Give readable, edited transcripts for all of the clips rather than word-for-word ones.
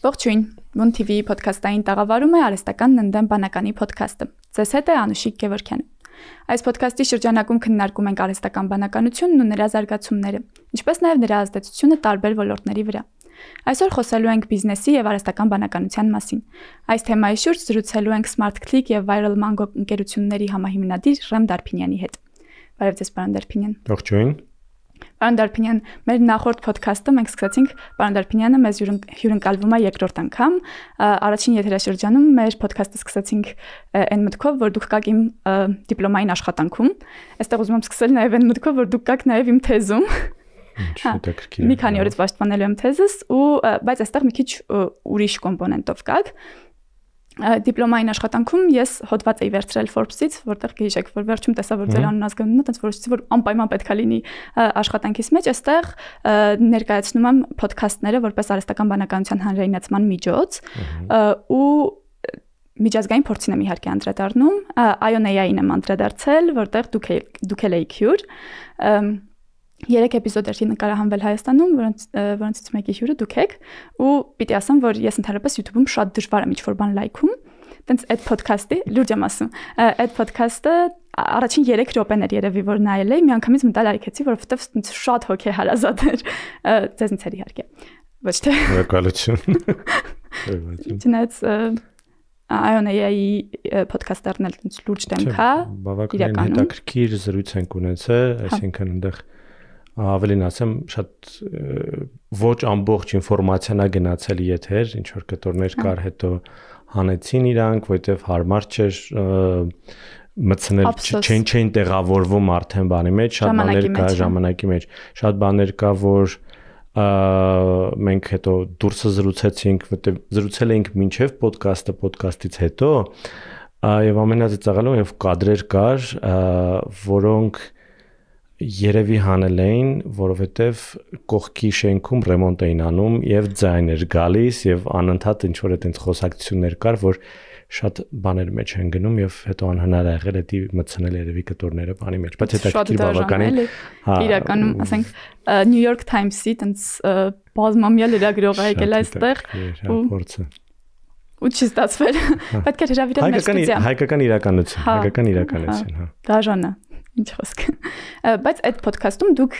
Ողջույն, Ուն TV podcast-ային տաղավարում է արհեստական ննդեն բանականի podcast-ը։ Ձեզ հետ է Անուշիկ Գևորգյանը։ Այս podcast-ի շրջանակում քննարկում ենք արհեստական բանականությունն ու նրա զարգացումները, ինչպես նաև նրա ազդեցությունը տարբեր ոլորտների վրա։ Այսօր խոսելու ենք բիզնեսի եւ արհեստական բանականության մասին։ Այս թեմայի շուրջ զրուցելու ենք SmartClick եւ Viral Mango ընկերությունների համահիմնադիր Ռեմ Դարփինյանի հետ։ Բարև ձեզ, պարոն Դարփինյան։ Ողջույն։ Պարոն Դարփինյան, մեր նախորդ podcast-ը մենք սկսեցինք պարոն Դարփինյանը մեզ հյուրընկալվում է երկրորդ անգամ։ Առաջին եթերաշրջանում մեր podcast-ը սկսեցինք այն մտքով, որ դուք կաք իմ դիպլոմային աշխատանքում։ Այստեղ ուզում եմ սկսել նաև այն մտքով, որ դուք կաք նաև իմ թեզում։ Մի քանի օրից պաշտպանելու եմ թեզս, բայց այստեղ մի քիչ ուրիշ կոմպոնենտով կաք։ Դիպլոմային աշխատանքում ես հոդված էի վերցրել Forbes-ից, որտեղ գիշեք, որ վերջում տեսա, որ ձեր անուն ազգանունն է, այնց որոշեցի, որ անպայման պետք է լինի աշխատանքիս մեջ, այստեղ ներկայացնում եմ podcast-ները որպես արհեստական բանականության հանրայնացման միջոց ու միջազգային փորձին եմ իհարկե անդրադառնում, ION-ին եմ անդրադարձել, որտեղ դուք եք հյուր 3 էպիզոդեր նկարահանվել Հայաստանում, որոնցից մեկի հյուրը դուք եք, ու պիտի ասեմ, որ ես ընդհանրապես YouTube-ում շատ դժվար եմ ինչ-որ բան լայքում, տենց այդ podcast-ի, լուրջ եմ ասում, այդ podcast-ը առաջին 3 րոպեներ երևի որ նայել էի, միանգամից մտալ լայքեցի, որովհետև շատ հոգեհարազատ էր, ձեզնից էր իհարկե, ոչ թե։ Շնորհակալություն։ Չնայած ION-ի podcast-ն էլ լուրջ դեմք է, բավականին հետաքրքիր զրույց ենք ունեցել, այսինքն այնտեղ ավելին ասեմ, շատ ոչ ամբողջ ինֆորմացիան է գնացել եթեր, ինչ որ կտորներ կար, հետո հանեցին իրանք, որովհետև հարմար չէր մտցնել, չեն տեղավորվում արդեն բանի մեջ, շատ բաներ կա ժամանակի մեջ, շատ բաներ կա, որ մենք հետո դուրսը զրուցեցինք, որովհետև զրուցել էինք մինչև podcast-ից հետո, եւ ամենածիծաղալում եւ կադրեր կար, որոնք երևի հանել էին, որովհետև կողքի շենքում ռեմոնտ էին անում եւ ձայն էր գալիս եւ անընդհատ ինչ որ այդպես խոսակցություններ կար, որ շատ բաներ մեջ են գնում եւ հետո անհնար է եղել դա մտցնել երևի կտորները բանի մեջ, բայց հետաքրքիր բավականին իրականում, ասենք New York Times-ի այդպես բազմամյա լրագրող է եկել այստեղ ու չի ստացվել, պետք է հրավիրել մեր ստուդիա։ Հայկական իրականություն, հա։ Դաժան է, ինչ խոսք։ Բայց այդ podcast-ում դուք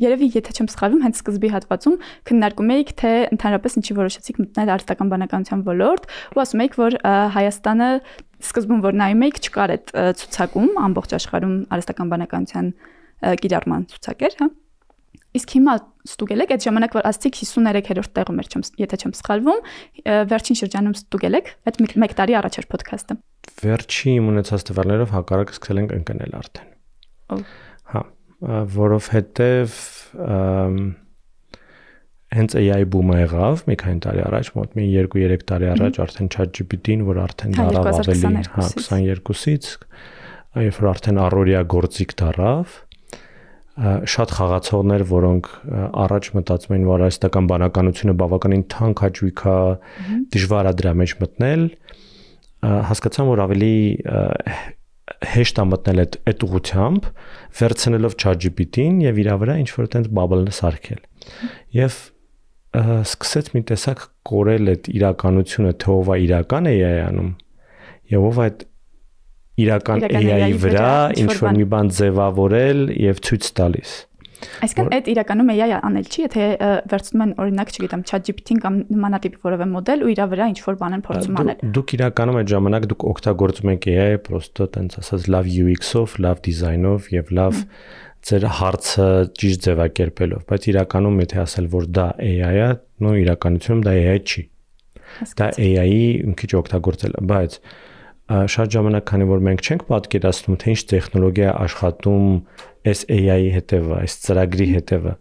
երևի եթե չեմ սխալվում, հենց սկզբի հատվածում քննարկում էիք, թե ընդհանրապես ինչի որոշեցիք մտնել արհեստական բանականության ոլորտ, ու ասում էիք, որ Հայաստանը սկզբում որ նայում էիք, չկար այդ ցուցակում, ամբողջ աշխարհում արհեստական բանականության կիրառման ցուցակ էր, հա։ Իսկ հիմա ստուգել եք, այդ ժամանակ որ ասացիք 53-րդ տեղում էր, եթե չեմ սխալվում, վերջին շրջանում ստուգել եք, այդ 1 տարի առաջ էր podcast-ը։ Վերջի ունեցած տվյալներով հակառակ սկսել ենք ընկնել արդեն։ Հա, որովհետև հենց AI բումը եղավ մի քանի տարի առաջ, մոտ մի 2-3 տարի առաջ արդեն ChatGPT-ն, որ արդեն դարավ ավելի 22-ից, երբ որ արդեն առօրյա գործիք դարավ, շատ խաղացողներ, որոնք առաջ մտածում էին, որ արհեստական բանականությունը բավականին թանկ հաճույք է, դժվար է դրա մեջ մտնել, հասկացան, որ ավելի հեշտ է մտնել այդ ուղղությամբ, վերցնելով ChatGPT-ին եւ իր վրա ինչ-որ այդպես բաբլն սարքել։ Եվ սկսեց մի տեսակ կորել այդ իրականությունը, թե ով է իրական AI անում, եւ ով է իրական AI-ի վրա ինչ-որ մի բան ձևավորել եւ ցույց տալիս։ Այսինքն այդ իրականում AI-ը անել չի, եթե վերցնում են օրինակ, չգիտեմ, ChatGPT-ին կամ նմանատիպ որևէ մոդել ու իր վրա ինչ-որ բան են փորձում անել։ Դուք իրականում այդ ժամանակ դուք օգտագործում եք AI պրոստո տենց ասած լավ UX-ով, լավ դիզայնով եւ լավ ձեր հարցը ճիշտ ձևակերպելով, բայց իրականում եթե ասել որ դա AI-ը, նո իրականությունում դա AI չի։ Դա AI-ի մի քիչ օգտագործել, բայց շատ ժամանակ քանի որ մենք չենք պատկերացնում թե ինչ տեխնոլոգիա աշխատում այս AI-ի հետևը, այս ծրագրի հետևը,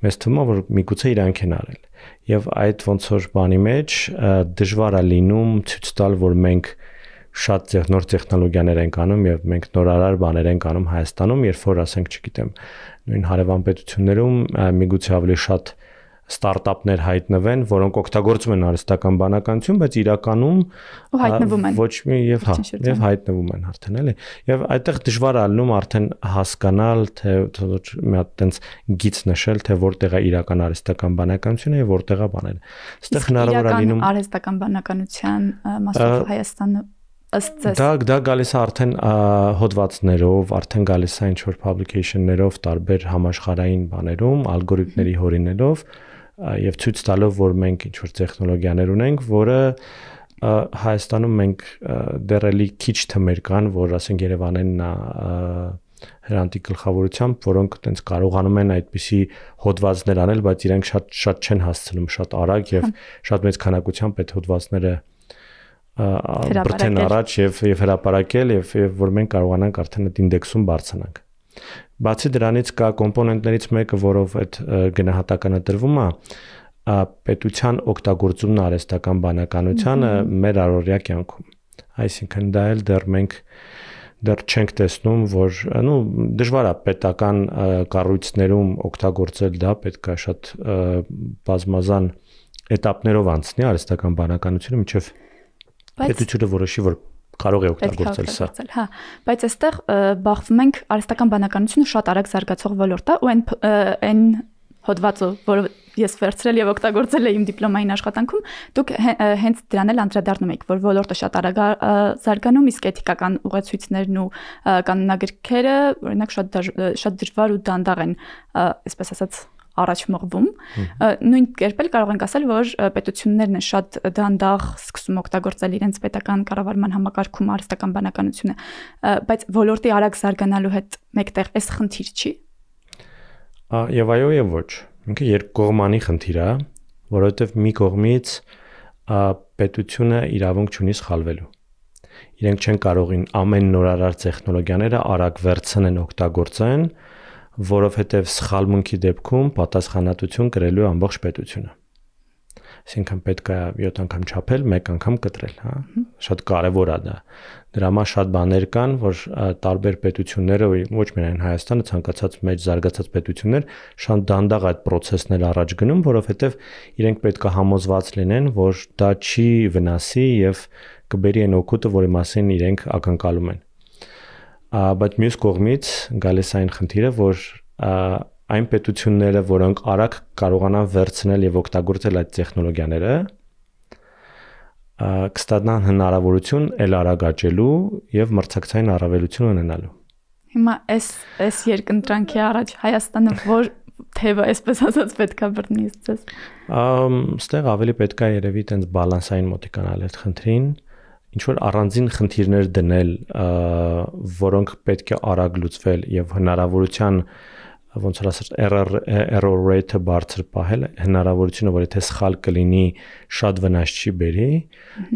մեզ թվում է որ միգուցե իրանք են արել եւ այդ ոնց որ բանի մեջ դժվար է լինում ցույց տալ որ մենք շատ նոր տեխնոլոգիաներ ենք անում եւ մենք նորարար բաներ ենք անում Հայաստանում, երբ որ ասենք, չգիտեմ, նույն հարևան պետություններում միգուցե ավելի շատ ստարտափներ հայտնվեն, որոնք օգտագործում են արհեստական բանականություն, բայց իրականում հայտնվում են ոչ մի եւ հայտնվում են արդեն էլի։ Եվ այդտեղ դժվար է լինում արդեն հասկանալ, թե մի հատ տենց գիծ նշել, թե որտեղ է իրական արհեստական բանականությունը եւ որտեղ է բաները։ Այստեղ հնարավոր է լինում արհեստական բանականության մասով Հայաստանը ըստ ձեզ դա գալիս է արդեն հոդվածներով, արդեն գալիս է ինչ-որ publication-ներով, տարբեր համաշխարհային բաներում, ալգորիթմների հորինելով եւ ցույց տալով, որ մենք ինչ-որ տեխնոլոգիաներ ունենք, որը Հայաստանում մենք դեռ էլի քիչ թմեր կան, որ ասենք Երևանեն հրանտի գլխավորությամբ, որոնք այտենց կարողանում են այդպիսի հոդվածներ անել, բայց իրենք շատ չեն հասցնում շատ արագ եւ շատ մեծ քանակությամբ այդ հոդվածները բրթեն առաջ եւ հրապարակել եւ որ մենք կարողանանք արդեն այդ ինդեքսում բարձրանանք։ Բացի դրանից կա կոմպոնենտներից մեկը, որով այդ գնահատականը տրվում է, պետության օգտագործումն արհեստական բանականությանը մեր առօրյա կյանքում։ Այսինքն դա էլ դեռ մենք չենք տեսնում, որ դժվար է պետական կառույցներում օգտագործել դա, պետք է շատ բազմազան էտապներով անցնի արհեստական բանականությունը, մինչև պետությունը որոշի, որ կարող է օգտագործել սա։ Հա, բայց այստեղ բախվում ենք արհեստական բանականությունը շատ արագ զարգացող ոլորտ է ու այն հոդվածը, որը ես վերցրել եւ օգտագործել եմ իմ դիպլոմային աշխատանքում, դուք հենց դրան էլ անդրադառնում եք, որ ոլորտը շատ արագ զարգանում, իսկ էթիկական ուղեցույցներն ու կանոնագրքերը, օրինակ շատ դժվար ու դանդաղ են, այսպես ասած, առաջ մղվում։ Նույն կերպ էլ կարող ենք ասել, որ պետություններն են շատ դանդաղ սկսում օգտագործել իրենց պետական կառավարման համակարգում արհեստական բանականությունը, բայց ոլորտի արագ զարգանալու հետ մեկտեղ էս խնդիր չի։ Եվ այո եւ ոչ։ Ինքը երկկողմանի խնդիր է, որովհետեւ մի կողմից պետությունը իրավունք չունի սխալվելու։ Իրենք չեն կարող ամեն նորարար տեխնոլոգիաները արագ վերցնեն օգտագործեն, որովհետև սխալմունքի դեպքում պատասխանատվություն կրելու է ամբողջ պետությունը։ Այսինքն պետք է 7 անգամ չափել, 1 անգամ կտրել, հա։ Շատ կարևոր է դա։ Դրա համար շատ բաներ կան, որ տարբեր պետությունները, ոչ միայն Հայաստանը, ցանկացած մեծ զարգացած պետություններ շատ դանդաղ այդ process-ները առաջ գնում, որովհետև իրենք պետք է համոզված լինեն, որ դա չի վնասի եւ կբերի այն օգուտը, որի մասին իրենք ակնկալում են։ Բայց մյուս կողմից գալիս այն խնդիրը, որ այն պետությունները, որոնք արագ կարողանան վերցնել եւ օգտագործել այդ տեխնոլոգիաները, կստանան հնարավորություն ել արագ աճելու եւ մրցակցային առավելություն ունենալու։ Հիմա այս երկընտրանքի առաջ Հայաստանը որ թեւը այսպես ասած պետքա բռնի ձեզ։ Ստեղ ավելի պետքա երևի տենց բալանսային մոտիկանալ այդ խնդրին, ինչ որ առանձին խնդիրներ դնել, որոնք պետք է արագ լուծվել եւ հնարավորության ոնց որ ասած error rate-ը բարձր պահել, հնարավորությունը, որ եթե սխալ կլինի, շատ վնաս չի բերի,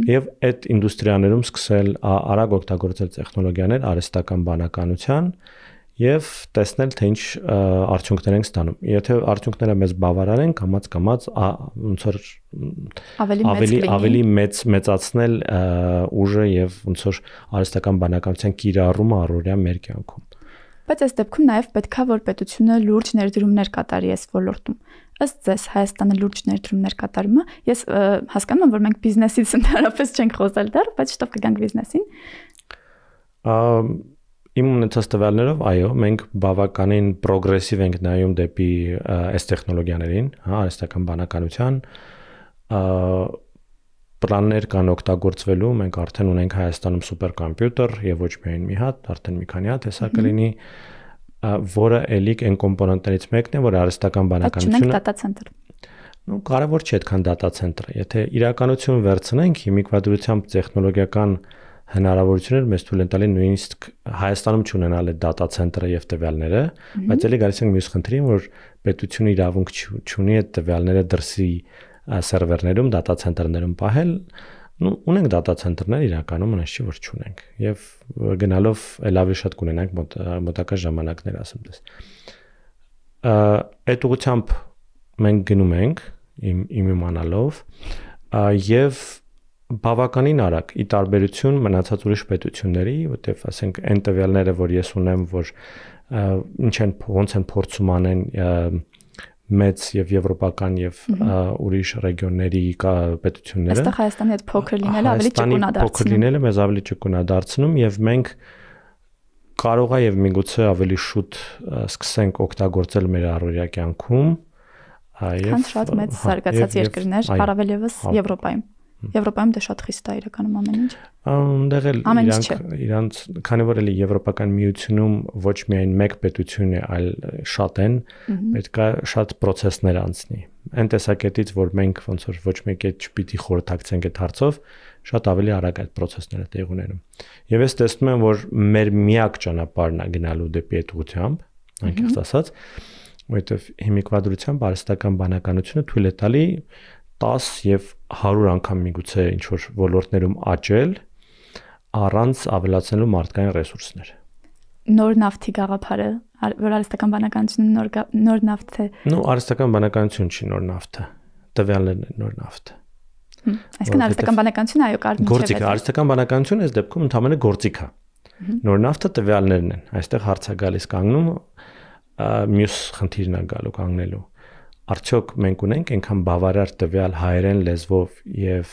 եւ այդ ինդուստրիաներում սկսել արագ օգտագործել տեխնոլոգիաներ արհեստական բանականության եւ տեսնել թե ինչ արդյունքներ են ստանում։ Եթե արդյունքները մեզ բավարարեն, կամաց ոնց որ ավելի մեծացնել ուժը եւ ոնց որ արհեստական բանականության կիրառումը առօրյա մեր կյանքում։ Բայց այս դեպքում նաև պետքա որ պետությունը լուրջ ներդրումներ կատարի այս ոլորտում։ Ըստ ձեզ Հայաստանը լուրջ ներդրումներ կատարում է։ Ես հասկանում եմ, որ մենք բիզնեսից ընդհանրապես չենք խոսել դեռ, բայց շտապ կգանք բիզնեսին։ Իմ ունեցած տվյալներով, այո, մենք բավականին պրոգրեսիվ ենք նայում դեպի այս տեխնոլոգիաներին, հա, արհեստական բանականության, պլաններ կան օգտագործվելու, մենք արդեն ունենք Հայաստանում սուպերկոմպյուտեր եւ ոչ միայն մի հատ, արդեն մի քանի հատ հեսա կլինի, որը էլիկ այն կոմպոնենտներից մեկն է, որ արհեստական բանականությունը data center։ Կարևոր չէ այդքան data center-ը, եթե իրականություն վերցնենք, հիմիկվա դրությամբ տեխնոլոգիական հնարավորություններ մեզ թույլ են տալի նույնիսկ Հայաստանում չունենալ այդ data center-ը եւ տվյալները, բայց էլի գալիս ենք մյուս խնդրին, որ պետությունը իրավունք չունի այդ տվյալները դրսի սերվերներում, data center-ներում պահել, ունենք data center-ներ իրականում, այնպես չի որ չունենք եւ գնալով ավելի շատ կունենանք մոտակա ժամանակներ, ասեմ դες։ Այդ ուղղությամբ մենք գնում ենք իմ իմանալով եւ բավականին արագ ի տարբերություն մնացած ուրիշ պետությունների, որտեղ ասենք այն տվյալները, որ ես ունեմ, որ ինչ են ոնց են փորձում անեն մեծ եւ եվրոպական եւ ուրիշ ռեգիոնների պետությունները։ Այստեղ Հայաստանի հետ փոքր լինելը ավելի ճկուն է դարձնում։ Փոքր լինելը մեզ ավելի ճկուն է դարձնում եւ մենք կարող է եւ միգուցե ավելի շուտ սկսենք օգտագործել մեր առօրյա կյանքում Քան շատ մեծ զարգացած երկրներ, առավել եւս Եվրոպայում։ Եվրոպայում դե շատ խիստ է իրականում ամեն ինչ։ Այնտեղ էլ իրանց քանի որ էլի Եվրոպական միությունում ոչ միայն մեկ պետություն է, այլ շատ են, պետք է շատ process-ներ անցնի։ Այն տեսակետից, որ մենք ոնց որ ոչ մեկի հետ չպիտի խորհրդակցենք այդ հարցով, շատ ավելի արագ այդ process-ները տեղ ունենում։ Եվ ես տեսնում եմ, որ մեր միակ ճանապարհն է գնալու դեպի այդ ուղղությամբ, անկեղծ ասած, որովհետև հիմիկվադրությամբ արհեստական բանականությունը թույլ է տալի 10 եւ 100 անգամ միգուցե ինչ որ ոլորտներում աճել առանց ավելացնելու մարդկային ռեսուրսներ։ Նոր նավթի գաղափարը, որ արհեստական բանականությունը նոր նավթ է։ Ну, արհեստական բանականություն չի նոր նավթը, տվյալներն են նոր նավթը։ Այսինքն արհեստական բանականությունը այո կար մինչև։ Գործիք է, արհեստական բանականությունը այս դեպքում ընդհանրապես գործիք է։ Նոր նավթը տվյալներն են։ Այստեղ հարց է գալիս կանգնում մյուս խնդիրն է գալու կանգնելու։ Արդյոք մենք ունենք այնքան բավարար տվյալ հայերեն լեզվով եւ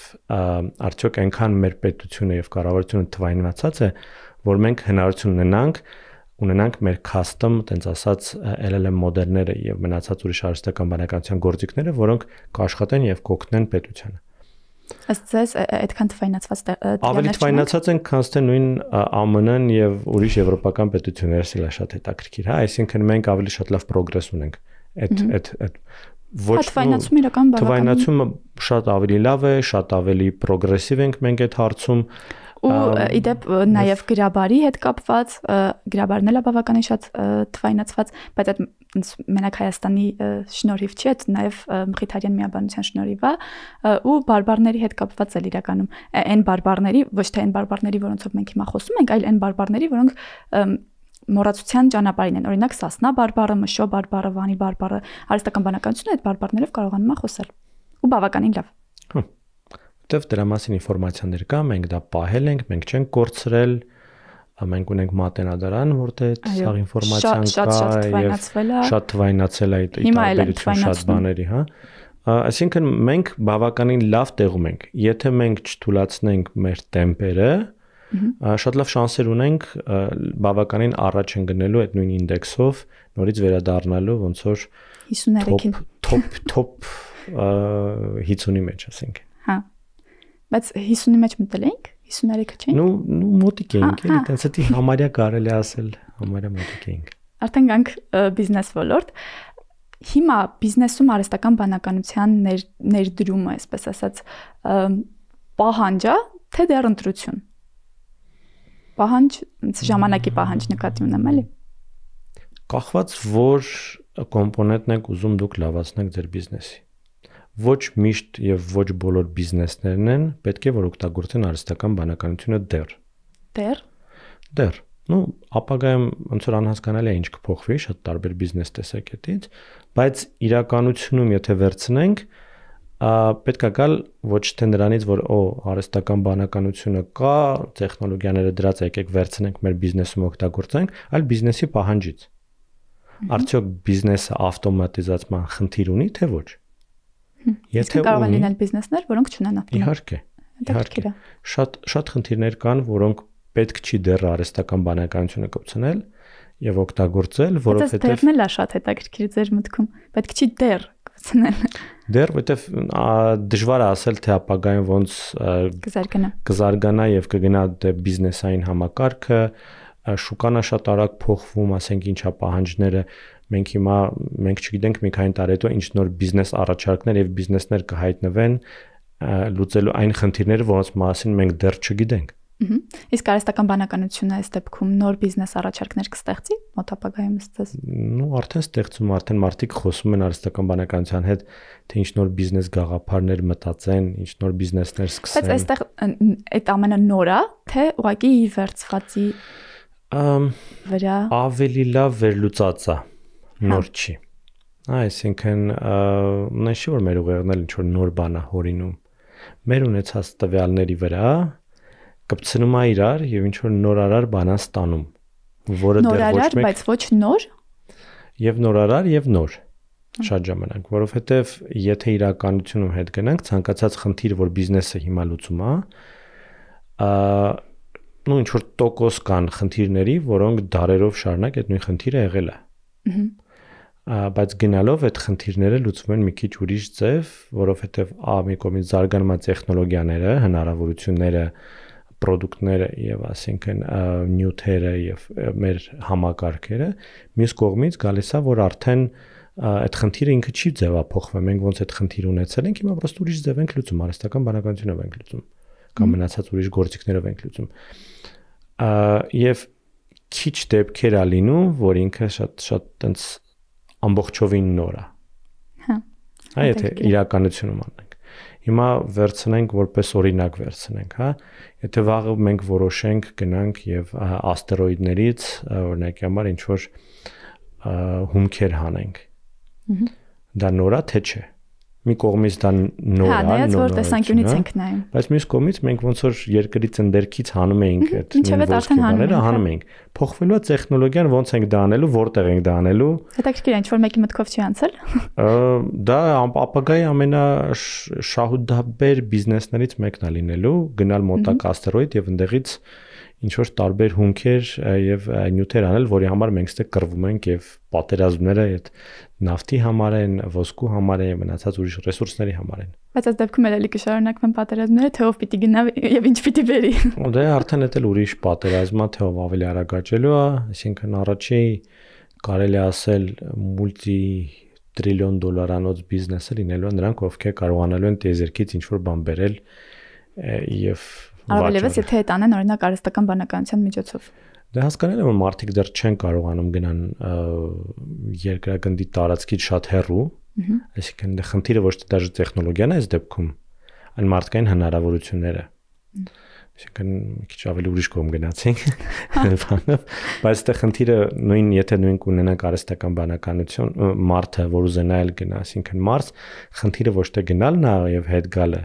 արդյոք այնքան մեր պետությունը եւ կառավարությունը թվայնացած է, որ մենք հնարավորություն ունենանք մեր custom, տենց ասած LLM մոդելները եւ մնացած ուրիշ արհեստական բանականության գործիքները, որոնք կաշխատեն եւ կօգնեն պետությանը։ Ըստ ձեզ այդքան թվայնացված տվյալներ ավելի թվայնացած են, քան թե նույն ԱՄՆ-ն եւ ուրիշ եվրոպական պետությունները սա շատ հետաքրքիր, հա, այսինքն մենք ավելի շատ լավ պրոգրես ունենք։ Այդ ոչ թվայնացումը իրական բավական թվայնացումը շատ ավելի լավ է, շատ ավելի պրոգրեսիվ ենք մենք այդ հարցում ու իդեպ նաև գրաբարի հետ կապված գրաբարն էլ է բավականին շատ թվայնացված, բայց այդ մենակ Հայաստանի շնորհիվ չի, այդ նաև Մխիթարյան միաբանության շնորհիվ է ու բարբարների հետ կապված էլ իրականում այն բարբարների, ոչ թե այն բարբարների, որոնցով մենք հիմա խոսում ենք, այլ այն բարբարների, որոնք մոռացության ճանապարհին են, օրինակ Սասնա բարբառը, Մշո բարբառը, Վանի բարբառը, արհեստական բանականությունը այդ բարբառներով կարողանում է խոսել ու բավականին լավ։ Որտեվ դրա մասին ինֆորմացիաներ կա, մենք դա պահել ենք, մենք չենք կորցրել, մենք ունենք մատենադարան, որտեղ սա ինֆորմացիան կա եւ շատ թվայնացել է այդ տարբերություն շատ բաների, հա։ Այսինքն մենք բավականին լավ տեղում ենք։ Եթե մենք չթուլացնենք մեր տեմպերը, շատ լավ շանսեր ունենք բավականին առաջ ընկնելու այդ նույն ինդեքսով, նորից վերադառնալու ոնց որ 53-ին top 50-ի մեջ, ասենք։ Հա։ Բայց 50-ի մեջ մտել ենք, 53-ը չէինք։ Ну մոտիկ էինք, էլի տենց էտի համարյա կարելի ասել, համարյա մոտիկ էինք։ Արդեն գանք բիզնես ոլորտ։ Հիմա բիզնեսում արհեստական բանականության ներդրումը, այսպես ասած, պահանջ է, թե դեռ ընտրություն։ Պահանջ, ժամանակի պահանջ նկատի ունեմ, էլի։ Կախված որ կոմպոնենտն եք ուզում դուք լավացնեք ձեր բիզնեսի։ Ոչ միշտ եւ ոչ բոլոր բիզնեսներն են պետք է որ օգտագործեն արհեստական բանականությունը դեռ։ Ну, ապագայում ոնց որ անհասկանալի է ինչ կփոխվի շատ տարբեր բիզնես տեսակետից, բայց իրականությունում եթե վերցնենք, պետք է գալ ոչ թե նրանից, որ արհեստական բանականությունը կա, տեխնոլոգիաները դրած եկեք վերցնենք մեր բիզնեսում օգտագործենք, այլ բիզնեսի պահանջից։ Արդյոք բիզնեսը ավտոմատիզացման խնդիր ունի, թե ոչ։ Եթե կարող են լինել բիզնեսներ, որոնք չունեն Իհարկե։ Շատ խնդիրներ կան, որոնք պետք չի դեռ արհեստական բանականությունը կոչնել եւ օգտագործել, որովհետեւ դեռն էլ է շատ հետաքրքիր ձեր մտքում։ Պետք չի դեռ կոչնել։ Դեռ, որովհետեւ դժվար է ասել, թե ապագայում ոնց կզարգանա եւ կգնա դե բիզնեսային համակարգը, շուկան է շատ արագ փոխվում, ասենք ինչա պահանջները, մենք չգիտենք մի քանի տարի հետո ինչ նոր բիզնես առաջարկներ եւ բիզնեսներ կհայտնվեն լուծելու այն խնդիրները, որոնց մասին մենք դեռ չգիտենք։ Իսկ արհեստական բանականությունը այս դեպքում նոր բիզնես առաջարկներ կստեղծի մոտ ապագայում ըստ։ Ну, արդեն ստեղծում, արդեն մարդիկ խոսում են արհեստական բանականության հետ, թե ինչ նոր բիզնես գաղափարներ մտածեն, ինչ նոր բիզնեսներ սկսեն։ Բայց այստեղ այդ ամենը նոր է, թե ուղղակի վերցվածի վրա ավելի լավ վերլուծած է, նոր չի։ Այսինքն, նույնիսկ որ մեր ուղեղն ինչ որ նոր բան է հորինում։ Մեր ունեցած տվյալների վրա կպցնում է իրար եւ ինչ որ նորարար բան է ստանում, որը դեռ ոչ մեկ բայց ոչ նոր եւ նորարար եւ նոր։ շատ ժամանակ, որովհետև եթե իրականությունում հետ գնանք, ցանկացած խնդիր, որ բիզնեսը հիմա լուծում է, ինչ որ տոկոս կան խնդիրների, որոնք դարերով շարունակ այդ նույն խնդիրը եղել է։ Բայց գնալով այդ խնդիրները լուծվում են մի քիչ ուրիշ ձև, որովհետև մի կողմից զարգանում են տեխնոլոգիաները, հնարավորությունները, պրոդուկտները եւ ասինքն նյութերը եւ մեր համակարգերը, մյուս կողմից գալիս է, որ արդեն այդ խնդիրը ինքը չի ձևափոխվում, մենք ոնց այդ խնդիրը ունեցել ենք, հիմա պրոստը ուրիշ ձև ենք լուծում, արհեստական բանականությունով ենք լուծում, կամ մնացած ուրիշ գործիքներով ենք լուծում։ Եվ քիչ դեպքեր ա լինում, որ ինքը շատ տենց ամբողջովին նոր է։ Եթե իրականությունում անենք։ Հիմա վերցնենք որպես օրինակ վերցնենք, Եթե վաղը մենք որոշենք գնանք եւ աստերոիդներից օրինակի համար ինչ որ հումքեր հանենք։ Դա նոր է թե չէ։ Մի կողմից դա նոր է, նայած որ տեսանկյունից ենք նայում։ Բայց մյուս կողմից մենք ոնց որ երկրից ընդերքից հանում էինք այդ ոսկեբաները, հանում էինք։ Փոխվելու է տեխնոլոգիան, ոնց ենք դա անելու, որտեղ ենք դա անելու։ Հետաքրքիր է, ինչ որ մեկի մտքով չի անցել։ Դա ապագայի ամենաշահութաբեր բիզնեսներից մեկն է լինելու, գնալ մոտակ աստերոիդ եւ ընդեղից ինչ որ տարբեր հումքեր եւ նյութեր անել, որի համար մենք ստե կռվում ենք եւ պատերազմները այդ նավթի համար են, ոսկու համար են, մնացած ուրիշ ռեսուրսների համար են։ Բայց այս դեպքում էլի կշարունակվեն պատերազմները, թե ով պիտի գնա եւ ինչ պիտի բերի։ Դե արդեն դա էլ ուրիշ պատերազմ է, թե ով ավելի արագ աճելու է, այսինքն առաջի կարելի ասել մուլտի տրիլիոն դոլարանոց բիզնեսը լինելու է նրանք, ովքեր կարողանալու են տիեզերքից ինչ որ բան բերել եւ Արվելևս եթե այդ անեն օրինակ արհեստական բանականության միջոցով։ Դե հասկանալի է որ մարդիկ դեռ չեն կարողանում գնան երկրագնդի տարածքից շատ հեռու, այսինքն դա խնդիրը ոչ թե դաժե տեխնոլոգիան է այս դեպքում, այլ մարդկային հնարավորությունները։ Այսինքն մի քիչ ավելի ուրիշ կողմ գնացինք, բայց դա խնդիրը նույն եթե նույն կունենանք արհեստական բանականություն, մարդը որ ուզենա էլ գնա, այսինքն Մարս, խնդիրը ոչ թե գնալն է եւ հետ գալը,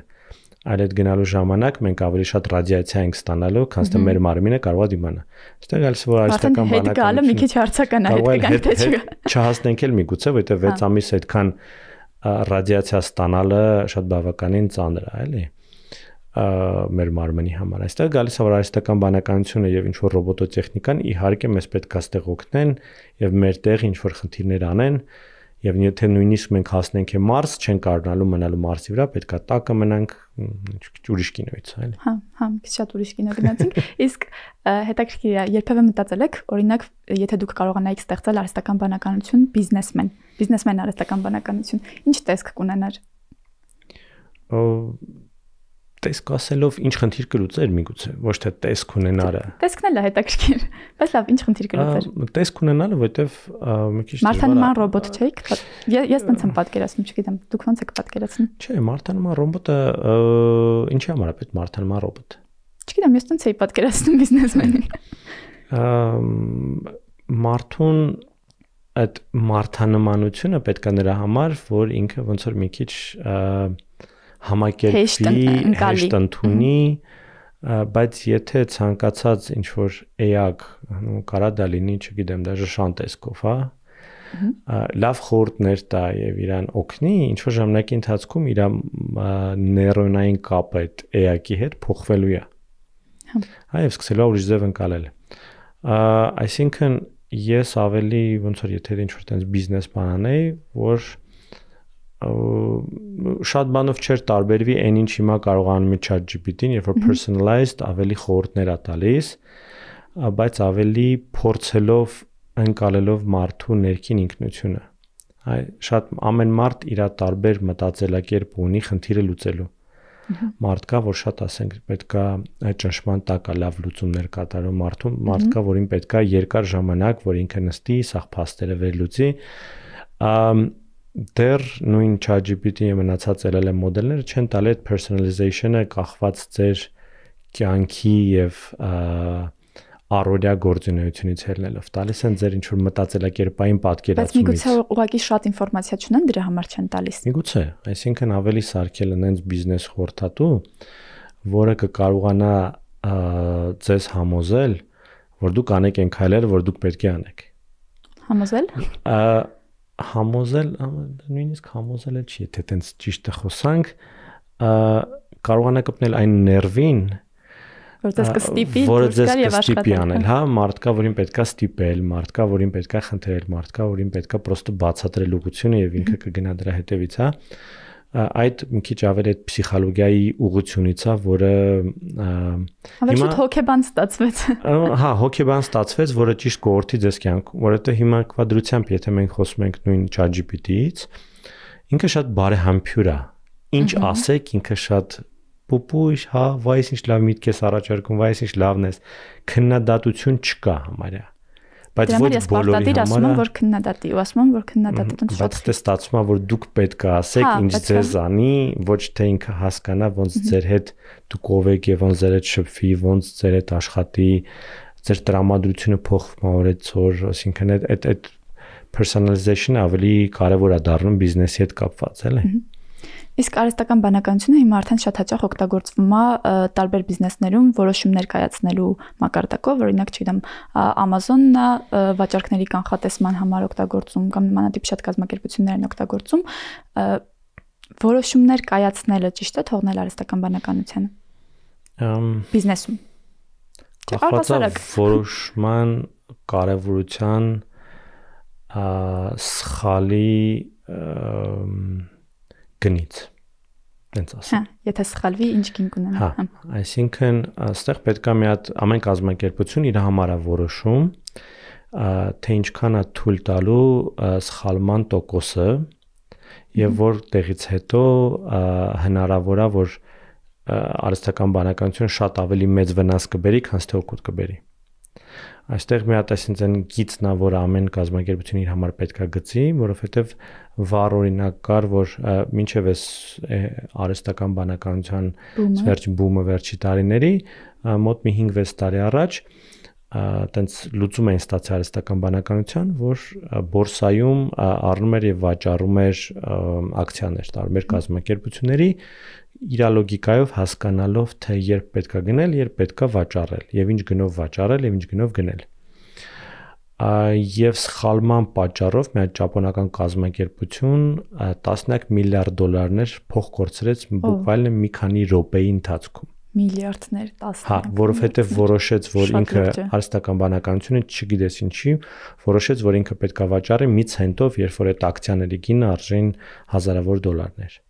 այլ այդ գնալու ժամանակ մենք ավելի շատ ռադիացիա ենք ստանալու, քան թե մեր մարմինը կարող է դիմանա։ Այստեղ գալիս որ արհեստական բանականությունը մի քիչ հարցական է, հետ կգանք թե չէ։ Չհասնենք էլ միգուցե, որովհետև 6 ամիս այդքան ռադիացիա ստանալը շատ բավականին ծանր է, էլի։ Մեր մարմնի համար։ Այստեղ գալիս է որ արհեստական բանականությունը եւ ինչ որ ռոբոտոտեխնիկան իհարկե մեզ պետք է ստեղ օգնեն եւ մեր տեղ ինչ որ խնդիրներ անեն եւ եթե նույնիսկ մենք հասնենք Մարս, չեն կարողանալու մնալու Մարսի վրա, պետքա տակը մնանք, ուրիշ կինոից, այլ։ Քիչ շատ ուրիշ կինո գնացինք։ Իսկ հետաքրքիր է, երբևէ մտածել եք, օրինակ, եթե դուք կարողանայիք ստեղծել արհեստական բանականություն, բիզնեսմեն արհեստական բանականություն, ինչ տեսք կունենար։ Տեսք ասելով ինչ խնդիր կլուծեր միգուցե, ոչ թե տեսք ունենալը։ Տեսքն էլ է հետաքրքիր, բայց լավ, ինչ խնդիր կլուծեր։ Տեսք ունենալը, որովհետև մի քիչ Մարդանման ռոբոտ չէիք։ Ես տենց եմ պատկերացնում, չգիտեմ, դուք ո՞նց եք պատկերացնում։ Չէ, մարդանման ռոբոտը ինչի համար է պետք մարդանման ռոբոտ։ Չգիտեմ, ես տենց էի պատկերացնում բիզնեսմենին։ Մարդուն այդ մարդանմանությունը պետք է նրա համար, որ ինքը ոնց որ մի քիչ համակերպվի, հեշտ ընդունի, բայց եթե ցանկացած ինչ որ էակ, կարա դա լինի, չգիտեմ, դաժե շան տեսքով, լավ խորհուրդներ տա եւ իրան օգնի, ինչ որ ժամանակի ընթացքում իր նեյրոնային կապը այդ էակի հետ փոխվելու է։ Եվ սկսելու ուրիշ ձև ընկալել։ Այսինքն ես ավելի ոնց որ եթե ինչ որ տենց բիզնես բան անեի, որ շատ բանով չէր տարբերվի այն ինչ հիմա կարողանում է ChatGPT-ն, երբ որ personalized ավելի խորհուրդներ է տալիս, բայց ավելի փորձելով ընկալելով մարդու ներքին ինքնությունը։ Շատ ամեն մարդ իր տարբեր մտածելակերպ ունի խնդիրը լուծելու։ Մարդ կա, որ շատ ասենք պետքա ճնշման տակ լավ լուծումներ կատարում մարդ կա, որին պետքա երկար ժամանակ, որ ինքը նստի, սաղ փաստերը վերլուծի։ Դեռ նույն ChatGPT-ի մնացած LLM մոդելները չեն տալի այդ personalization-ը կախված ձեր կյանքի եւ առօրյա գործունեությունից ելնելով։ Տալիս են ձեր ինչ որ մտածելակերպային պատկերացումից։ Բայց միգուցե ուղղակի շատ ինֆորմացիա չունեն, դրա համար չեն տալիս։ Միգուցե, այսինքն ավելի սարքել են այնց բիզնես խորհրդատու, որը կկարողանա ձեզ համոզել, որ դուք անեք այն քայլերը, որ դուք պետք է անեք։ Համոզել։ համոզել, նույնիսկ համոզել չի, եթե տենց ճիշտ է խոսանք, կարողանա կպնել այն ներվին, որը ձեզ կստիպի անել, հա, մարդկա, որին պետքա ստիպել, մարդկա, որին պետքա խնդրել, մարդկա, որին պետքա պրոստը բացատրել ուղղությունը եւ ինքը կգնա դրա հետևից, հա։ Այդ մի քիչ ավելի այդ փսիխոլոգիայի ուղղությունից է, որը հիմա հոգեբան ստացվեց։ Հա, հոգեբան ստացվեց, որը ճիշտ կողորթի ձեզ կյանքում, որովհետեւ հիմա կվադրությամբ, եթե մենք խոսում ենք նույն ChatGPT-ից, ինքը շատ բարեհամբույր է։ Ինչ ասեք, ինքը շատ պուպույր, հա, վայս ինչ լավ միտք ես առաջարկում, վայս ինչ լավն ես, քննադատություն չկա համարյա։ Բայց ոչ բոլորի համար ասում եմ, որ քննադատի, ու ասում եմ, որ քննադատը տենց շատ բայց ստացվում է, որ դուք պետք է ասեք, ինչ ձեզ անի, ոչ թե ինքը հասկանա, ոնց ձեր հետ դուք ով եք եւ ոնց ձեր հետ շփվի, ոնց ձեր հետ աշխատի, ձեր տրամադրությունը փոխվում է օրեցօր, այսինքն այդ personalization-ը ավելի կարևոր է դառնում բիզնեսի հետ կապված, էլի։ Իսկ արհեստական բանականությունը հիմա արդեն շատ հաճախ օգտագործվում է տարբեր բիզնեսներում որոշումներ կայացնելու մակարդակով, օրինակ, չգիտեմ, Amazon-ն է վաճառքների կանխատեսման համար օգտագործում կամ նմանատիպ շատ կազմակերպություններ են օգտագործում, որոշումներ կայացնելը ճիշտ է թողնել արհեստական բանականությանը բիզնեսում։ Կախված որոշման կարևորության սխալի գնից, տենց ասեմ։ Հա, եթե սխալվի, ինչ կին կունենա։ Հա, այսինքն, այստեղ պետք է մի հատ ամեն կազմակերպություն իր համար է որոշում, թե ինչքան է թույլ տալու սխալման տոկոսը եւ որտեղից հետո հնարավոր է, որ արհեստական բանականությունը շատ ավելի մեծ վնաս կբերի, քան թե օգուտ կբերի։ Այստեղ մի հատ այսինքն գիծն է, որ ամեն կազմակերպություն իր համար պետք է գծի, որովհետև վառ օրինակ կար, որ մինչև էս արհեստական բանականության բումը վերջի տարիների, մոտ մի 5-6 տարի առաջ, տենց լուծում էին ստացել արհեստական բանականության, որ բորսայում առնում էր եւ վաճառում էր ակցիաներ տարբեր կազմակերպությունների իր լոգիկայով հասկանալով թե երբ պետքա գնել, երբ պետքա վաճառել եւ ինչ գնով վաճառել եւ ինչ գնով գնել։ Եվ սխալման պատճառով մի հատ ճապոնական կազմակերպություն $10 միլիարդ փող կորցրեց բուկվալն մի քանի րոպեի ընթացքում։ Միլիարդներ 10։ Հա, որովհետեւ որոշեց, որ ինքը արհեստական բանականությունը չգիտես ինչի, որոշեց, որ ինքը պետքա վաճառի մի ցենտով, երբ որ այդ ակցիաների գինը արժեն հազարավոր դոլարներ։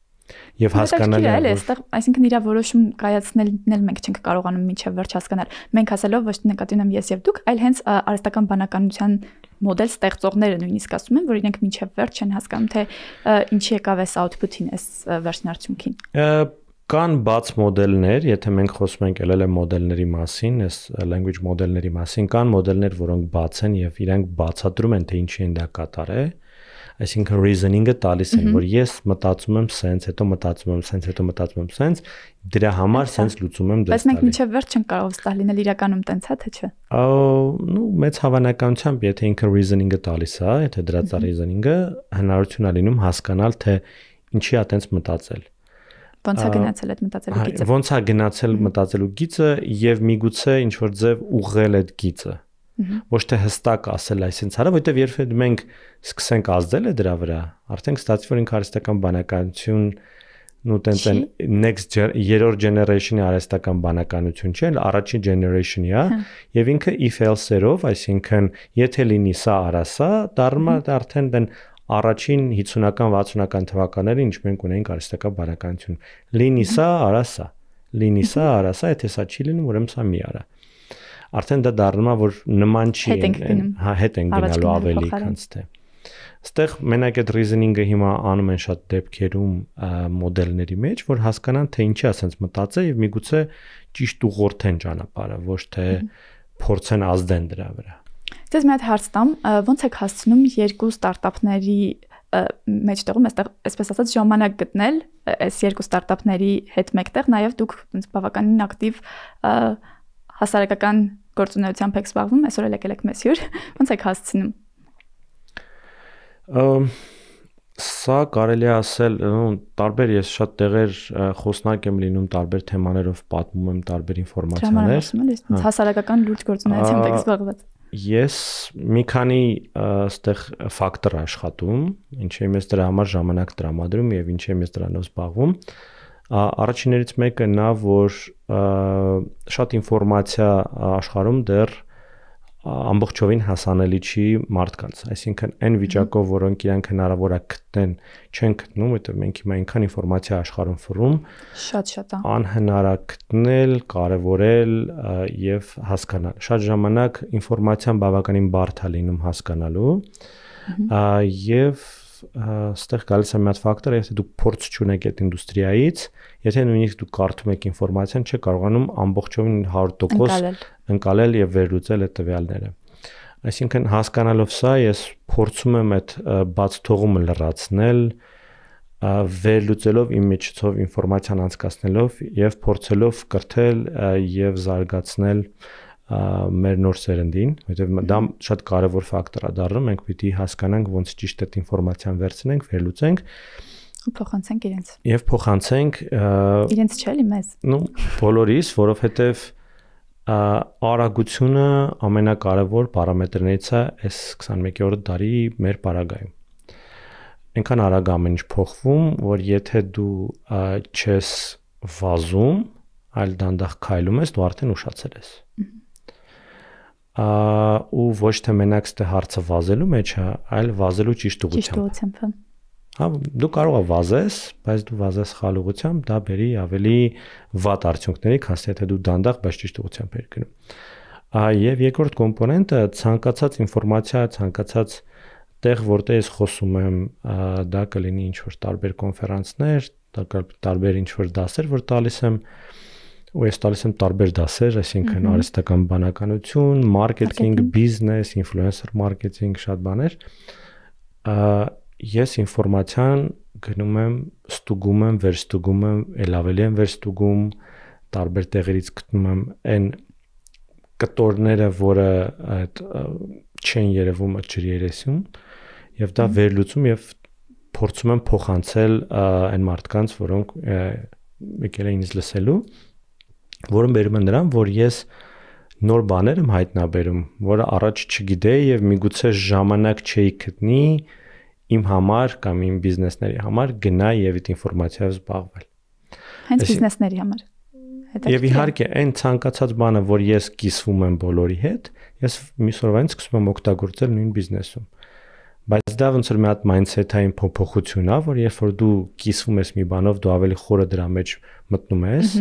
Եվ հասկանալի է, այստեղ, այսինքն իր որոշում կայացնելն էլ մենք չենք կարողանում մինչև վերջ հասկանալ։ Մենք ասելով ոչ թե նկատի ունեմ ես եւ դուք, այլ հենց արհեստական բանականության մոդել ստեղծողները նույնիսկ ասում են, որ իրենք մինչև վերջ չեն հասկանում, թե ինչի եկավ այս output-ին, այս վերջնարդյունքին։ Կան բաց մոդելներ, եթե մենք խոսում ենք LLM մոդելների մասին, այս language մոդելների մասին, կան մոդելներ, որոնք բաց են եւ իրենք բացատրում են, թե ինչի են դա կատարել։ Այսինքն reasoning-ը տալիս են, որ ես մտածում եմ սենց, հետո մտածում եմ սենց, հետո մտածում եմ սենց, դրա համար սենց լուծում եմ դες տալի։ Բայց մենք մինչև վերջ չենք կարող վստահ լինել իրականում տենց է, թե չէ։ Ну, մեծ հավանականությամբ, եթե ինքը reasoning-ը տալիս է, եթե դրած է reasoning-ը, հնարավորություն է լինում հասկանալ, թե ինչի է տենց մտածել։ Ոնց է գնացել այդ մտածելու գիծը։ Ոնց է գնացել մտածելու գիծը եւ միգուցե ինչ որ ձև ուղղել այդ գիծը։ Ոչ թե հստակ ասել այսինքն հարա, որովհետև երբ մենք սկսենք ազդել է դրա վրա, արդեն ստացվի որ ինքը արհեստական բանականություն ու տենց են next երրորդ generation-ի արհեստական բանականություն չէ, առաջին generation-ի է, եւ ինքը if else-երով, այսինքն եթե լինի սա, արա սա, դառնում է արդեն դեն առաջին 50-ական 60-ական թվականներին ինչ մենք ունենք արհեստական բանականություն։ Լինի սա, արա սա։ Լինի սա, արա սա, եթե սա չի լինում, ուրեմն սա մի արա։ Արդեն դա դառնում է, որ նման չի, հա, հետ են գնալու ավելի, քան թե։ Այստեղ մենակ այդ reasoning-ը հիմա անում են շատ դեպքերում մոդելների մեջ, որ հասկանան, թե ինչի է ասենց մտածել եւ միգուցե ճիշտ ուղղորդեն ճանապարհը, ոչ թե փորձեն ազդեն դրա վրա։ Ձեզ մի հատ հարց տամ, ոնց եք հասցնում երկու ստարտափների մեջտեղում, այստեղ այսպես ասած ժամանակ գտնել այս երկու ստարտափների հետ մեկտեղ, նաեւ դուք այնպես բավականին ակտիվ հասարակական գործունեությամբ եք զբաղվում, այսօր էլ եկել եք մեզ հյուր, ոնց եք հասցնում։ Սա կարելի է ասել, տարբեր ես շատ տեղեր խոսնակ եմ լինում տարբեր թեմաներով, պատմում եմ տարբեր ինֆորմացիաներ։ Հասարակական լուրջ գործունեությամբ եք զբաղված։ Ես մի քանի այստեղ ֆակտոր աշխատում, ինչի եմ ես դրա համար ժամանակ տրամադրում եւ ինչի եմ ես դրանով զբաղվում։ Առաջիններից մեկը նա, որ շատ ինֆորմացիա աշխարհում դեռ ամբողջովին հասանելի չի մարդկանց, այսինքն այն վիճակով, որոնք իրանք հնարավոր է գտնեն, չեն գտնում, որտեղ մենք հիմա այնքան ինֆորմացիա աշխարհում ֆռում, շատ է անհնար է գտնել, կարևորել եւ հասկանալ։ Շատ ժամանակ ինֆորմացիան բավականին բարդ է լինում հասկանալու, եւ այստեղ գալիս է մի հատ ֆակտոր, եթե դուք փորձ չունեք այդ ինդուստրիայից, եթե նույնիսկ դուք կարդում եք ինֆորմացիան, չեք կարողանում ամբողջովին 100% ընկալել եւ վերլուծել այդ տվյալները։ Այսինքն հասկանալով սա, ես փորձում եմ այդ բաց թողումը լրացնել, վերլուծելով իմ միջոցով ինֆորմացիան անցկացնելով եւ փորձելով կրթել եւ զարգացնել մեր նոր սերնդին, որովհետեւ դա շատ կարեւոր ֆակտոր է դառնում, մենք պիտի հասկանանք ոնց ճիշտ այդ ինֆորմացիան վերցնենք, վերլուծենք ու փոխանցենք իրենց։ Եվ փոխանցենք իրենց չէ՞ մեզ։ Ну, բոլորիս, որովհետեւ արագությունը ամենակարևոր պարամետրներից է այս 21-րդ դարի մեր պարագայում։ Այնքան արագ ամեն ինչ փոխվում, որ եթե դու չես վազում, այլ դանդաղ քայլում ես, դու արդեն ուշացել ես։ Ու ոչ թե մենակ ստե հարցը վազելու մեջ է, այլ վազելու ճիշտ ուղղությամբ։ Հա, դու կարող ես վազես, բայց դու վազես սխալ ուղղությամբ, դա բերի ավելի վատ արդյունքների, քան եթե դու դանդաղ, բայց ճիշտ ուղղությամբ ես գնում։ Եվ երկրորդ կոմպոնենտը ցանկացած ինֆորմացիա, ցանկացած տեղ, որտեղ ես խոսում եմ, դա կլինի ինչ-որ տարբեր կոնֆերանսներ, տարբեր ինչ-որ դասեր, որ տալիս եմ, ու ես տալիս եմ տարբեր դասեր, այսինքն արհեստական բանականություն, մարքեթինգ, բիզնես, ինֆլուենսեր մարքեթինգ, շատ բաներ։ Ես ինֆորմացիան գնում եմ, ստուգում եմ, վերստուգում եմ, ել ավելի եմ վերստուգում, տարբեր տեղերից գտնում եմ այն կտորները, որը այդ չեն երևում ջրի երեսում, եւ դա վերլուծում եւ փորձում եմ փոխանցել այն մարդկանց, որոնք եկել են ինձ լսելու, որը բերում է նրան, որ ես նոր բաներ եմ հայտնաբերում, որը առաջ չգիտեի եւ միգուցե ժամանակ չէի գտնի իմ համար կամ իմ բիզնեսների համար գնալ եւ այդ ինֆորմացիայով զբաղվել։ Հենց բիզնեսների համար։ Եվ իհարկե այն ցանկացած բանը, որ ես կիսվում եմ բոլորի հետ, ես մյուս օրվանից սկսում եմ օգտագործել նույն բիզնեսում։ Բայց դա ոնց որ մի հատ mindset-ային փոփոխություն է, որ երբ որ դու կիսվում ես մի բանով, դու ավելի խորը դրա մեջ մտնում ես,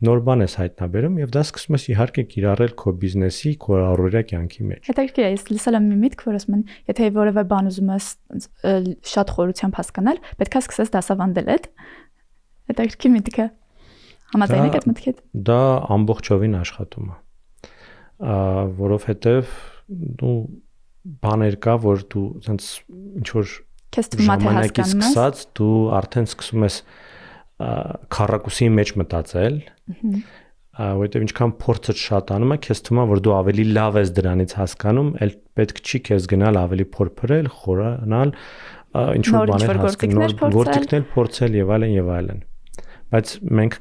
նոր բան ես հայտնաբերում եւ դա սկսում ես իհարկե կիրառել քո բիզնեսի, քո առօրյա կյանքի մեջ։ Հետաքրքիր է, ես լսել եմ մի միտք, որ ասում են, եթե որևէ բան ուզում ես շատ խորությամբ հասկանալ, պետք է սկսես դասավանդել այդ։ Հետաքրքիր միտք է։ Համաձայն եք այդ մտքի հետ։ Դա ամբողջովին աշխատում է։ Որովհետեւ դու բաներ կա, որ դու ցած ինչ որ ժամանակից սկսած դու արդեն սկսում ես քառակուսի մեջ մտածել, որովհետև ինչքան փորձը շատանում է, քեզ թվում է, որ դու ավելի լավ ես դրանից հասկանում, այլ պետք չի քեզ գնալ ավելի փորփրել, խորանալ, ինչ որ բաներ հասկանալ, գործիքներ փորձել եւ այլն եւ այլն։ Բայց մենք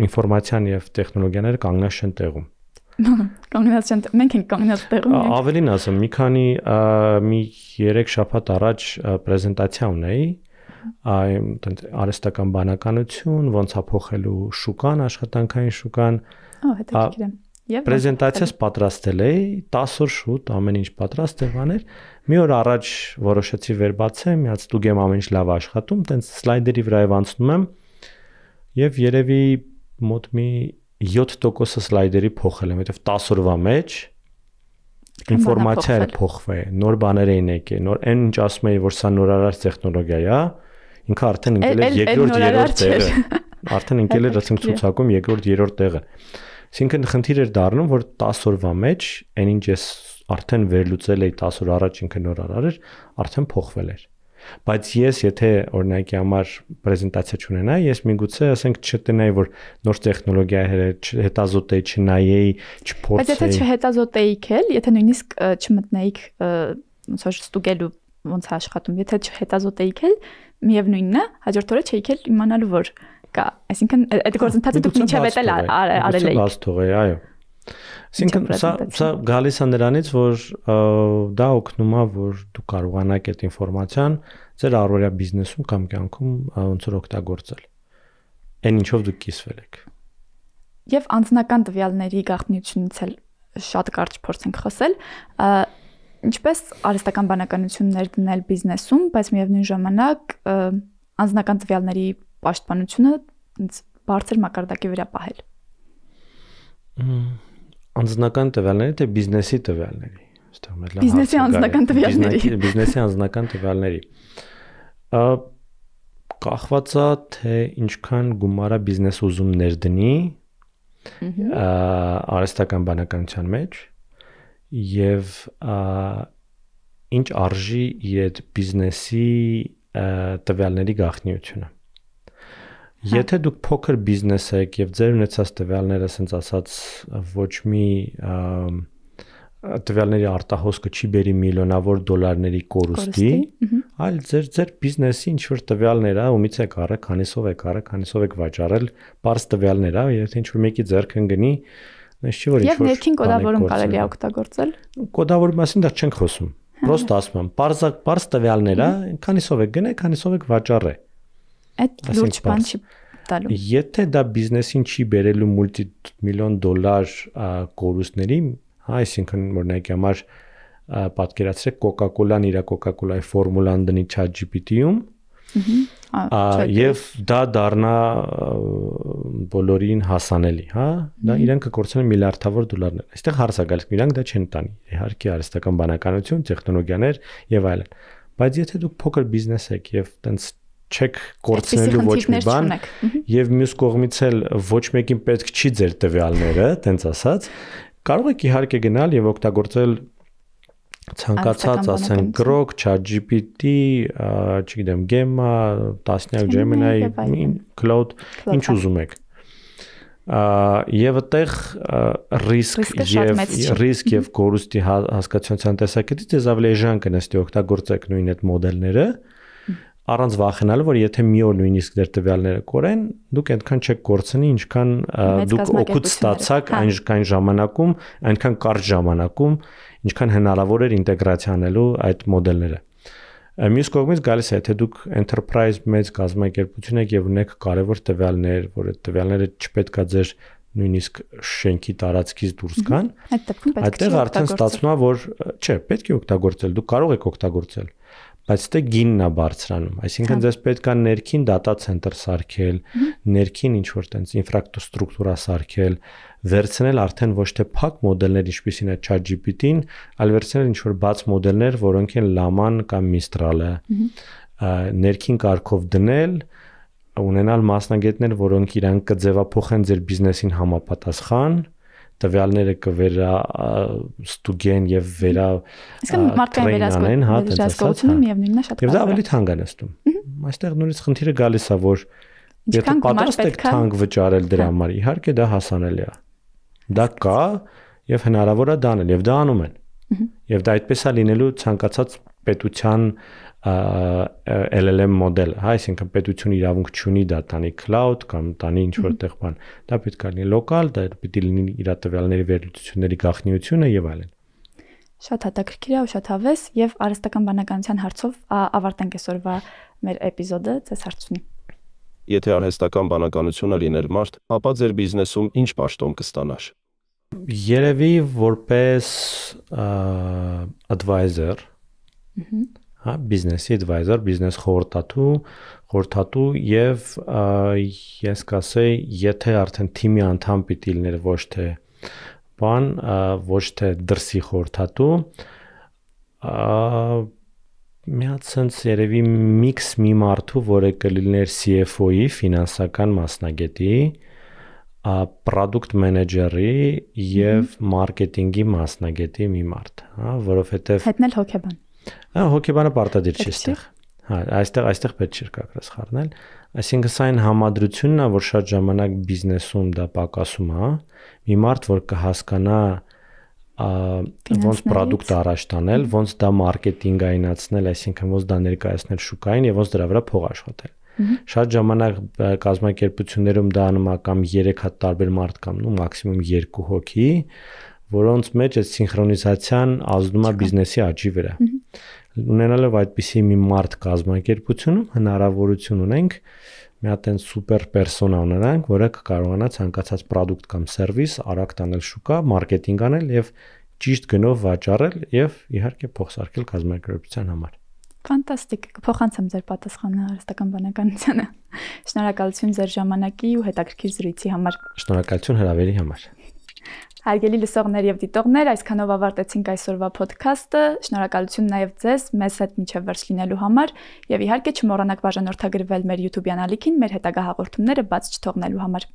ինֆորմացիան եւ տեխնոլոգիաները կանգնած չեն տեղում։ Կանգնած չեն, մենք ենք կանգնած տեղում։ Ավելին ասեմ, մի քանի մի 3 շաբաթ առաջ պրեզենտացիա ունեի, արհեստական բանականություն, ոնց է փոխելու շուկան, աշխատանքային շուկան։ Հետաքրքիր է։ Եվ պրեզենտացիաս պատրաստել էի, 10 օր շուտ, ամեն ինչ պատրաստ եղաներ։ Մի օր առաջ որոշեցի վեր բացեմ, միած ստուգեմ ամեն ինչ լավ աշխատում, տենց սլայդերի վրայով անցնում եմ եւ երևի մոտ մի 7% սլայդերի փոխել եմ, որովհետև 10 օրվա մեջ ինֆորմացիա էր փոխվել, նոր բաներ էին եկել, նոր այն ինչ ասում էի, որ սա նորարար տեխնոլոգիա է, ինքը արդեն ընկել էր երկրորդ, երրորդ տեղը։ Արդեն ընկել էր ասենք ցուցակում երկրորդ, երրորդ տեղը։ Այսինքն խնդիր էր դառնում, որ 10 օրվա մեջ այն ինչ ես արդեն վերլուծել էի 10 օր առաջ ինքը նորարար էր, արդեն փոխվել էր։ Բայց ես եթե օրինակի համար պրեզենտացիա չունենայի, ես միգուցե ասենք չտնայի, որ նոր տեխնոլոգիա հետազոտեի, չնայեի, չփորձեի։ Բայց եթե չհետազոտեիք էլ, եթե նույնիսկ չմտնեիք ոնց որ ստուգելու ոնց է աշխատում, եթե չհետազոտեիք էլ, միևնույնն է, հաջորդ օրը չէիք էլ իմանալու որ կա, այսինքն այդ գործընթացը դուք մինչև էդ էլ արել եք։ Բաց թողեի, այո։ Այսինքն սա գալիս է նրանից, որ դա օգնում է, որ դու կարողանաք այդ ինֆորմացիան ձեր առօրյա բիզնեսում կամ կյանքում ոնց որ օգտագործել։ Այն ինչով դուք կիսվել եք։ Եվ անձնական տվյալների գաղտնիությունից էլ շատ կարճ փորձենք խոսել, ինչպես արհեստական բանականություններ դնել բիզնեսում, բայց միևնույն ժամանակ անձնական տվյալների պաշտպանությունը բարձր մակարդակի վրա պահել։ Անձնական տվյալների թե բիզնեսի տվյալների։ Բիզնեսի անձնական տվյալների։ Բիզնեսի անձնական տվյալների։ Կախված է թե ինչքան գումար է բիզնես ուզում ներդնի արհեստական բանականության մեջ եւ ինչ արժի իր այդ բիզնեսի տվյալների գաղտնիությունը։ Եթե դուք փոքր բիզնես եք եւ ձեր ունեցած տվյալները, ասենց ասած, ոչ մի տվյալների արտահոսքը չի բերի միլիոնավոր դոլարների կորուստի, այլ ձեր բիզնեսի ինչ որ տվյալներ է, ումից եք առել, քանիսով եք առել, քանիսով եք վաճառել, բարձ տվյալներ է, եթե ինչ որ մեկի ձեռքն գնի, ես չի որ ինչ որ։ Եվ ներքին կոդավորում կարելի է օգտագործել։ Կոդավորումի մասին դա չենք խոսում։ Պրոստը ասում եմ, բարձ տվյալներ է, քանիսով եք գնել, քանիսով եք վաճառել։ Այդ լուրջ բան չի տալու։ Եթե դա բիզնեսին չի բերելու մուլտիմիլիոն դոլար կորուստների, այսինքն օրինակի համար պատկերացրեք Coca-Cola-ն իր Coca-Cola-ի ֆորմուլան դնի ChatGPT-ում, եւ դա դառնա բոլորին հասանելի, հա, դա իրենք կկորցնեն միլիարդավոր դոլարներ։ Այստեղ հարց է գալիս, իրանք դա չեն տանի։ Իհարկե արհեստական բանականություն, տեխնոլոգիաներ եւ այլն։ Բայց եթե դուք փոքր բիզնես եք եւ տենց չեք կորցնելու ոչ մի բան եւ մյուս կողմից էլ ոչ մեկին պետք չի ձեր տվյալները, տենց ասած, կարող եք իհարկե գնալ եւ օգտագործել ցանկացած, ասենք, Grok, ChatGPT, չգիտեմ, Gemma, տասնյակ Gemini, Cloud, ինչ ուզում եք։ Եվ այդտեղ ռիսկ եւ կորուստի հասկացության տեսակետից դες ավելի էժան կնստի օգտագործեք նույն այդ մոդելները, առանց վախենալու, որ եթե մի օր նույնիսկ դեր տվյալները կորեն, դուք այդքան չեք կորցնի, ինչքան դուք օգուտ ստացաք այն ժամանակում, այնքան կարճ ժամանակում, ինչքան հնարավոր էր ինտեգրացիա անելու այդ մոդելները։ Մյուս կողմից գալիս է, եթե դուք enterprise մեծ կազմակերպություն եք եւ ունեք կարևոր տվյալներ, որ այդ տվյալները չպետք է ձեր նույնիսկ շենքի տարածքից դուրս գան, այդտեղ արդեն ստացվում է, որ չէ, պետք է օգտագործել, դուք կարող եք օգտագործել, բայց դե գինն է բարձրանում, այսինքն ձեզ պետք է ներքին data center սարքել, ներքին ինչ որ տենց ինֆրաստրուկտուրա սարքել, վերցնել արդեն ոչ թե փակ մոդելներ, ինչպիսին է ChatGPT-ին, այլ վերցնել ինչ որ բաց մոդելներ, որոնք են Llama-ն կամ Mistral-ը, ներքին կարգով դնել, ունենալ մասնագետներ, որոնք իրանք կձևափոխեն ձեր բիզնեսին համապատասխան, տվյալները կվերա ստուգեն եւ վերա տրեյնեն, հա, վերահսկողությունը միևնույնն է շատ կարևոր։ Եվ դա ավելի թանկ է նստում։ Այստեղ նորից խնդիրը գալիս է, որ եթե պատրաստ եք թանկ վճարել դրա համար, իհարկե դա հասանելի է։ Դա կա եւ հնարավոր է դա անել եւ դա անում են։ Եվ դա այդպես է լինելու ցանկացած պետության LLM մոդել, հա, այսինքն պետությունը իրավունք չունի դա տանի cloud կամ տանի ինչ որտեղ բան։ Դա պետք է լինի լոկալ, դա պետք է լինի իր տվյալների վերլուծությունների գաղտնիությունը եւ այլն։ Շատ հետաքրքիր է ու շատ հավես եւ արհեստական բանականության հարցով ավարտենք այսօրվա մեր էպիզոդը, ցես հարց ունի։ Եթե արհեստական բանականությունը լիներ մարդ, ապա ձեր բիզնեսում ինչ պաշտոն կստանար։ Երևի որպես advisor, հա, բիզնեսի advisor, բիզնես խորհրդատու եւ ես կասեի, եթե արդեն թիմի անդամ պիտի լիներ ոչ թե բան, ոչ թե դրսի խորհրդատու, մի հատ sense երևի միքս մի մարդու, որը կլիներ CFO-ի, ֆինանսական մասնագետի, product manager-ի եւ marketing-ի մասնագետի մի մարդ, հա, որովհետեւ հետնել հոգեբան։ Հոգեբանը պարտադիր չի այստեղ։ Հա, այստեղ պետք չի կակրած խառնել։ Այսինքն սա այն համադրությունն է, որ շատ ժամանակ բիզնեսում դա պակասում է, մի մարդ, որ կհասկանա ոնց product առաջ տանել, ոնց դա մարքեթինգայնացնել, այսինքն ոնց դա ներկայացնել շուկային եւ ոնց դրա վրա փող աշխատել։ Շատ ժամանակ կազմակերպություններում դա անում է կամ 3 հատ տարբեր մարդ կամ մաքսիմում 2 հոգի, որոնց մեջ այդ սինխրոնիզացիան ազդում է բիզնեսի աճի վրա։ Ունենալով այդպիսի մի մարդ կազմակերպությունում հնարավորություն ունենք մի հատ այն սուպեր պերսոնա ունենանք, որը կկարողանա ցանկացած product կամ service արագ տանել շուկա, մարքեթինգ անել եւ ճիշտ գնով վաճառել եւ իհարկե փող սարքել կազմակերպության համար։ Ֆանտաստիկ, կփոխանցեմ ձեր պատասխանը հարստական բանականությանը։ Շնորհակալություն ձեր ժամանակի ու հետաքրքիր զրույցի համար։ Շնորհակալություն հրավերի համար։ Հարգելի լսողներ եւ դիտողներ, այսքանով ավարտեցինք այսօրվա ոդքասթը։ Շնորհակալություն նաեւ ձեզ մեզ հետ մինչեւ վերջ լինելու համար եւ իհարկե չմոռանաք բաժանորդագրվել մեր YouTube ալիքին մեր հետագա հաղորդումները բաց չթողնելու համար։